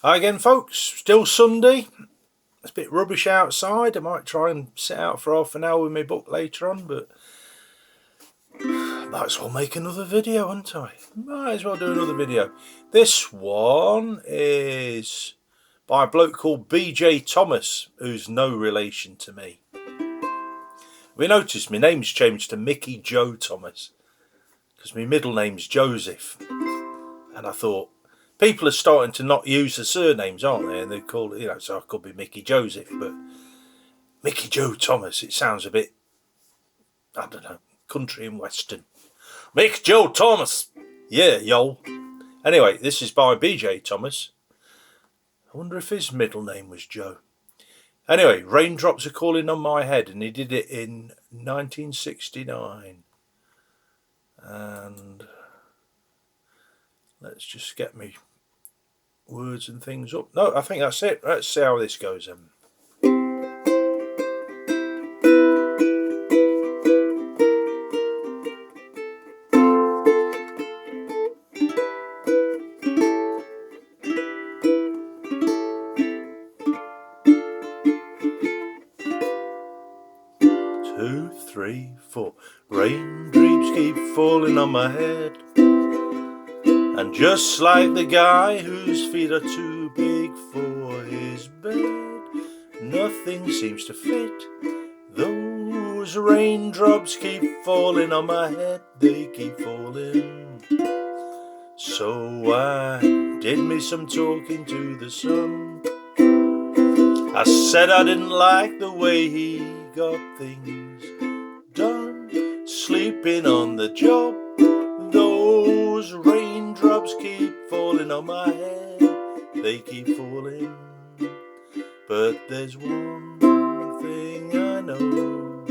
Hi again, folks. Still Sunday. It's a bit rubbish outside. I might try and sit out for half an hour with my book later on, but might as well make another video, wouldn't I? Might as well do another video. This one is by a bloke called BJ Thomas, who's no relation to me. We noticed my name's changed to Mickey Joe Thomas because my middle name's Joseph, and I thought, people are starting to not use the surnames, aren't they? And they call it, so I could be Mickey Joseph, but Mickey Joe Thomas, it sounds a bit, I don't know, country and western. Mick Joe Thomas! Yeah, yo. Anyway, this is by BJ Thomas. I wonder if his middle name was Joe. Anyway, Raindrops Are Calling on My Head, and he did it in 1969. And let's just get me words and things up. No, I think that's it. Let's see how this goes then. Two, three, four. Raindrops keep falling on my head, and just like the guy whose feet are too big for his bed, nothing seems to fit. Those raindrops keep falling on my head, they keep falling. So I did me some talking to the sun. I said I didn't like the way he got things done, sleeping on the job. Those raindrops keep falling on my head, they keep falling. But there's one thing I know,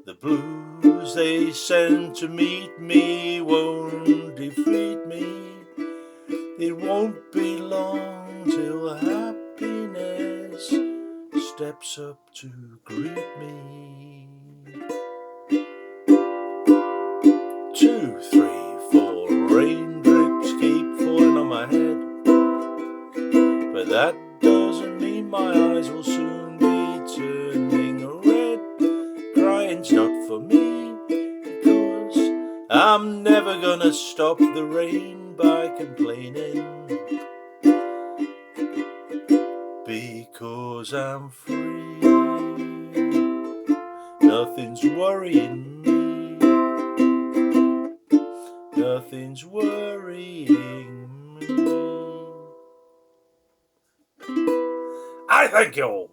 the blues they send to meet me won't defeat me. It won't be long till happiness steps up to greet me. 2, 3, 4, raindrops keep falling on my head, but that doesn't mean my eyes will soon be turning red. Crying's not for me, because I'm never gonna stop the rain by complaining, because I'm free. Nothing's worrying me, nothing's worrying me. I thank you all.